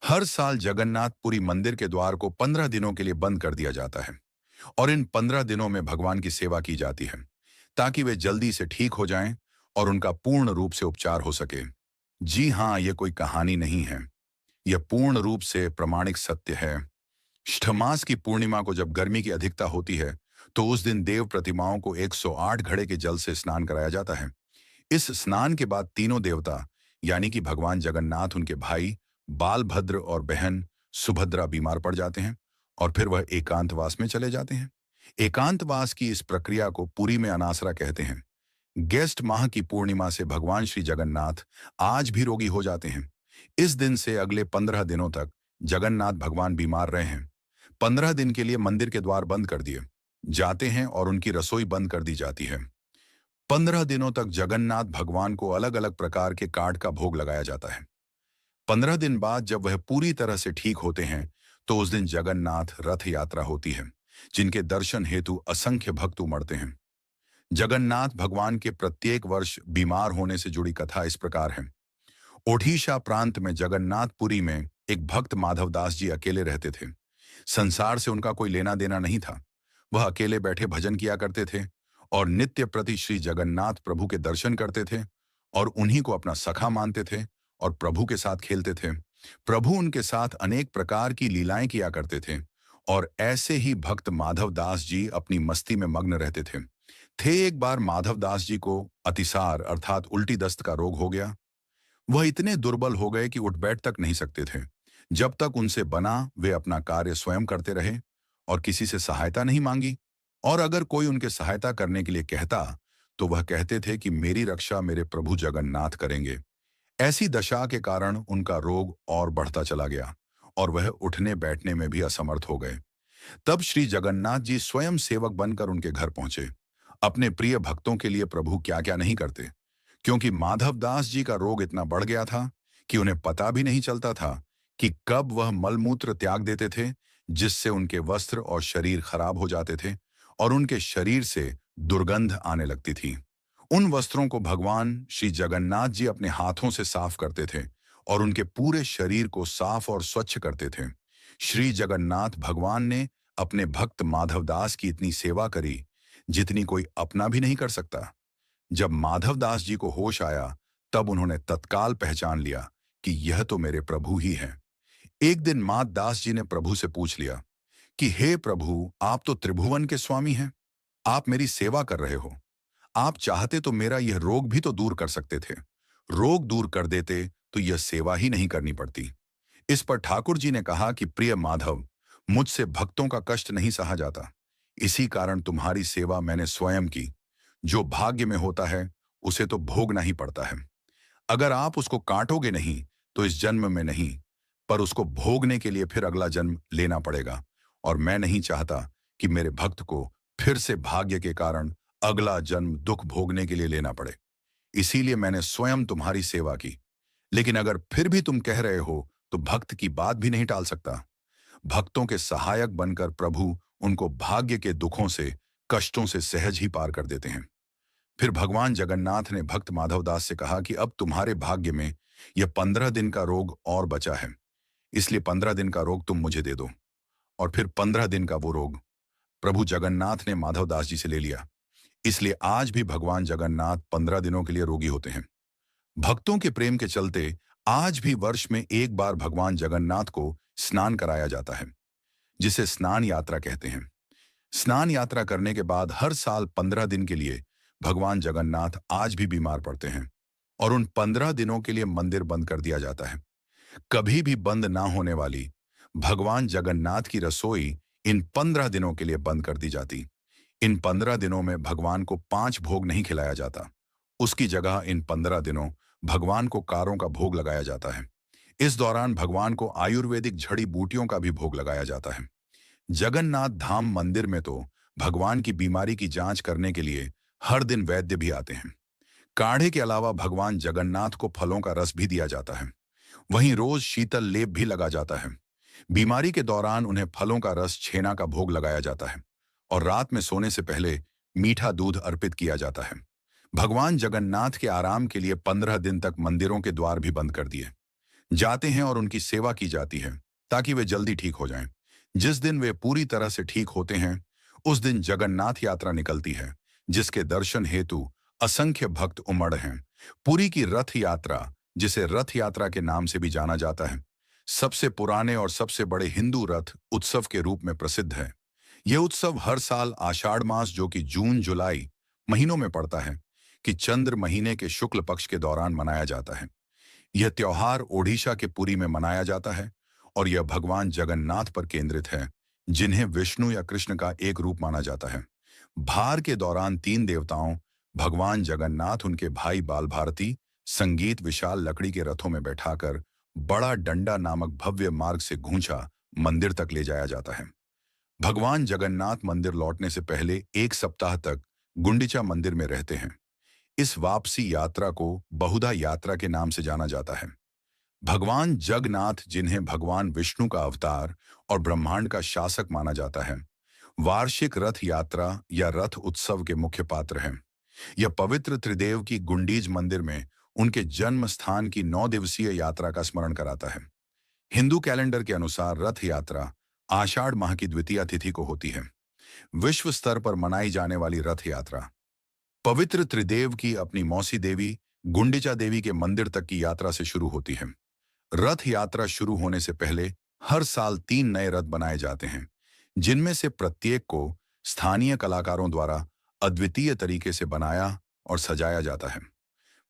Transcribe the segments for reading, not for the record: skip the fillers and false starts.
हर साल जगन्नाथपुरी मंदिर के द्वार को 15 दिनों के लिए बंद कर दिया जाता है और इन 15 दिनों में भगवान की सेवा की जाती है ताकि वे जल्दी से ठीक हो जाएं और उनका पूर्ण रूप से उपचार हो सके। जी हाँ, यह कोई कहानी नहीं है, यह पूर्ण रूप से प्रमाणिक सत्य है। मास की पूर्णिमा को जब गर्मी की अधिकता होती है तो उस दिन देव प्रतिमाओं को 108 घड़े के जल से स्नान कराया जाता है। इस स्नान के बाद तीनों देवता यानी कि भगवान जगन्नाथ, उनके भाई बालभद्र और बहन सुभद्रा बीमार पड़ जाते हैं और फिर वह एकांतवास में चले जाते हैं। एकांतवास की इस प्रक्रिया को पुरी में अनासरा कहते हैं। गेस्ट माह की पूर्णिमा से भगवान श्री जगन्नाथ आज भी रोगी हो जाते हैं। इस दिन से अगले 15 दिनों तक जगन्नाथ भगवान बीमार रहे हैं। 15 दिन के लिए मंदिर के द्वार बंद कर दिए जाते हैं और उनकी रसोई बंद कर दी जाती है। 15 दिनों तक जगन्नाथ भगवान को अलग अलग प्रकार के काठ का भोग लगाया जाता है। 15 दिन बाद जब वह पूरी तरह से ठीक होते हैं तो उस दिन जगन्नाथ रथ यात्रा होती है, जिनके दर्शन हेतु असंख्य भक्त उमड़ते हैं। जगन्नाथ भगवान के प्रत्येक वर्ष बीमार होने से जुड़ी कथा इस प्रकार है। ओडिशा प्रांत में जगन्नाथपुरी में एक भक्त माधवदास जी अकेले रहते थे। संसार से उनका कोई लेना देना नहीं था। वह अकेले बैठे भजन किया करते थे और नित्य प्रति श्री जगन्नाथ प्रभु के दर्शन करते थे और उन्हीं को अपना सखा मानते थे और प्रभु के साथ खेलते थे। प्रभु उनके साथ अनेक प्रकार की लीलाएं किया करते थे और ऐसे ही भक्त माधवदास जी अपनी मस्ती में मग्न रहते थे। एक बार माधवदास जी को अतिसार अर्थात उल्टी दस्त का रोग हो गया। वह इतने दुर्बल हो गए कि उठ बैठ तक नहीं सकते थे। जब तक उनसे बना वे अपना कार्य स्वयं करते रहे और किसी से सहायता नहीं मांगी। और अगर कोई उनके सहायता करने के लिए कहता तो वह कहते थे कि मेरी रक्षा मेरे प्रभु जगन्नाथ करेंगे। ऐसी दशा के कारण उनका रोग और बढ़ता चला गया और वह उठने बैठने में भी असमर्थ हो गए। तब श्री जगन्नाथ जी स्वयं सेवक बनकर उनके घर पहुंचे। अपने प्रिय भक्तों के लिए प्रभु क्या क्या नहीं करते, क्योंकि माधवदास जी का रोग इतना बढ़ गया था कि उन्हें पता भी नहीं चलता था कि कब वह मलमूत्र त्याग देते थे, जिससे उनके वस्त्र और शरीर खराब हो जाते थे और उनके शरीर से दुर्गंध आने लगती थी। उन वस्त्रों को भगवान श्री जगन्नाथ जी अपने हाथों से साफ करते थे और उनके पूरे शरीर को साफ और स्वच्छ करते थे। श्री जगन्नाथ भगवान ने अपने भक्त माधवदास की इतनी सेवा करी जितनी कोई अपना भी नहीं कर सकता। जब माधवदास जी को होश आया तब उन्होंने तत्काल पहचान लिया कि यह तो मेरे प्रभु ही हैं। एक दिन माधवदास जी ने प्रभु से पूछ लिया कि हे प्रभु, आप तो त्रिभुवन के स्वामी हैं, आप मेरी सेवा कर रहे हो। आप चाहते तो मेरा यह रोग भी तो दूर कर सकते थे। रोग दूर कर देते तो यह सेवा ही नहीं करनी पड़ती। इस पर ठाकुर जी ने कहा कि प्रिय माधव, मुझसे भक्तों का कष्ट नहीं सहा जाता, इसी कारण तुम्हारी सेवा मैंने स्वयं की। जो भाग्य में होता है उसे तो भोगना ही पड़ता है। अगर आप उसको काटोगे नहीं तो इस जन्म में नहीं, पर उसको भोगने के लिए फिर अगला जन्म लेना पड़ेगा और मैं नहीं चाहता कि मेरे भक्त को फिर से भाग्य के कारण अगला जन्म दुख भोगने के लिए लेना पड़े। इसीलिए मैंने स्वयं तुम्हारी सेवा की। लेकिन अगर फिर भी तुम कह रहे हो तो भक्त की बात भी नहीं टाल सकता। भक्तों के सहायक बनकर प्रभु उनको भाग्य के दुखों से, कष्टों से सहज ही पार कर देते हैं। फिर भगवान जगन्नाथ ने भक्त माधवदास से कहा कि अब तुम्हारे भाग्य में यह 15 दिन का रोग और बचा है, इसलिए 15 दिन का रोग तुम मुझे दे दो। और फिर 15 दिन का वो रोग प्रभु जगन्नाथ ने माधवदास जी से ले लिया। इसलिए आज भी भगवान जगन्नाथ 15 दिनों के लिए रोगी होते हैं। भक्तों के प्रेम के चलते आज भी वर्ष में एक बार भगवान जगन्नाथ को स्नान कराया जाता है, जिसे स्नान यात्रा कहते हैं। स्नान यात्रा करने के बाद हर साल 15 दिन के लिए भगवान जगन्नाथ आज भी बीमार पड़ते हैं और उन 15 दिनों के लिए मंदिर बंद कर दिया जाता है। कभी भी बंद ना होने वाली भगवान जगन्नाथ की रसोई इन 15 दिनों के लिए बंद कर दी जाती। इन 15 दिनों में भगवान को 5 भोग नहीं खिलाया जाता। उसकी जगह इन 15 दिनों भगवान को कारों का भोग लगाया जाता है। इस दौरान भगवान को आयुर्वेदिक जड़ी बूटियों का भी भोग लगाया जाता है। जगन्नाथ धाम मंदिर में तो भगवान की बीमारी की जांच करने के लिए हर दिन वैद्य भी आते हैं। काढ़े के अलावा भगवान जगन्नाथ को फलों का रस भी दिया जाता है। वहीं रोज शीतल लेप भी लगा जाता है। बीमारी के दौरान उन्हें फलों का रस, छेना का भोग लगाया जाता है और रात में सोने से पहले मीठा दूध अर्पित किया जाता है। भगवान जगन्नाथ के आराम के लिए 15 दिन तक मंदिरों के द्वार भी बंद कर दिए। जाते हैं और उनकी सेवा की जाती है ताकि वे जल्दी ठीक हो जाएं। जिस दिन वे पूरी तरह से ठीक होते हैं, उस दिन जगन्नाथ यात्रा निकलती है, जिसके दर्शन हेतु असंख्य भक्त उमड़ हैं। पुरी की रथ यात्रा, जिसे रथ यात्रा के नाम से भी जाना जाता है, सबसे पुराने और सबसे बड़े हिंदू रथ उत्सव के रूप में प्रसिद्ध है। यह उत्सव हर साल आषाढ़ मास, जो कि जून जुलाई महीनों में पड़ता है, कि चंद्र महीने के शुक्ल पक्ष के दौरान मनाया जाता है। यह त्योहार ओडिशा के पुरी में मनाया जाता है और यह भगवान जगन्नाथ पर केंद्रित है, जिन्हें विष्णु या कृष्ण का एक रूप माना जाता है। भार के दौरान तीन देवताओं भगवान जगन्नाथ, उनके भाई बालभारती, संगीत विशाल लकड़ी के रथों में बैठाकर बड़ा डंडा नामक भव्य मार्ग से गूंचा मंदिर तक ले जाया जाता है। भगवान जगन्नाथ मंदिर लौटने से पहले एक सप्ताह तक गुंडिचा मंदिर में रहते हैं। इस वापसी यात्रा को बहुधा यात्रा के नाम से जाना जाता है। भगवान जगन्नाथ, जिन्हें भगवान विष्णु का अवतार और ब्रह्मांड का शासक माना जाता है, वार्षिक रथ यात्रा या रथ उत्सव के मुख्य पात्र हैं। यह पवित्र त्रिदेव की गुंडीज मंदिर में उनके जन्म स्थान की 9 दिवसीय यात्रा का स्मरण कराता है। हिंदू कैलेंडर के अनुसार रथ यात्रा आषाढ़ माह की द्वितीया तिथि को होती है। विश्व स्तर पर मनाई जाने वाली रथ यात्रा पवित्र त्रिदेव की अपनी मौसी देवी गुंडिचा देवी के मंदिर तक की यात्रा से शुरू होती है। रथ यात्रा शुरू होने से पहले हर साल 3 नए रथ बनाए जाते हैं, जिनमें से प्रत्येक को स्थानीय कलाकारों द्वारा अद्वितीय तरीके से बनाया और सजाया जाता है।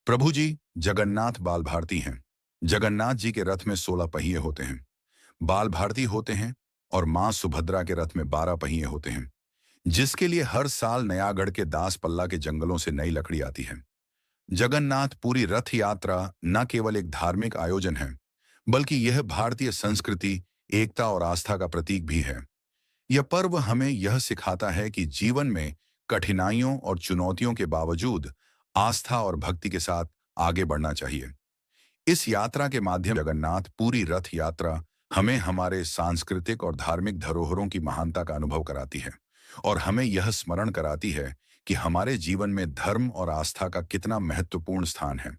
प्रभु जी जगन्नाथ बाल भारती हैं। जगन्नाथ जी के रथ में 16 पहिए होते हैं, बाल भारती होते हैं, और मां सुभद्रा के रथ में 12 पहिए होते हैं, जिसके लिए हर साल नयागढ़ के दास पल्ला के जंगलों से नई लकड़ी आती है। जगन्नाथ पूरी रथ यात्रा न केवल एक धार्मिक आयोजन है, बल्कि यह भारतीय संस्कृति, एकता और आस्था का प्रतीक भी है। यह पर्व हमें यह सिखाता है कि जीवन में कठिनाइयों और चुनौतियों के बावजूद आस्था और भक्ति के साथ आगे बढ़ना चाहिए। इस यात्रा के माध्यम जगन्नाथ पूरी रथ यात्रा हमें हमारे सांस्कृतिक और धार्मिक धरोहरों की महानता का अनुभव कराती है और हमें यह स्मरण कराती है कि हमारे जीवन में धर्म और आस्था का कितना महत्वपूर्ण स्थान है।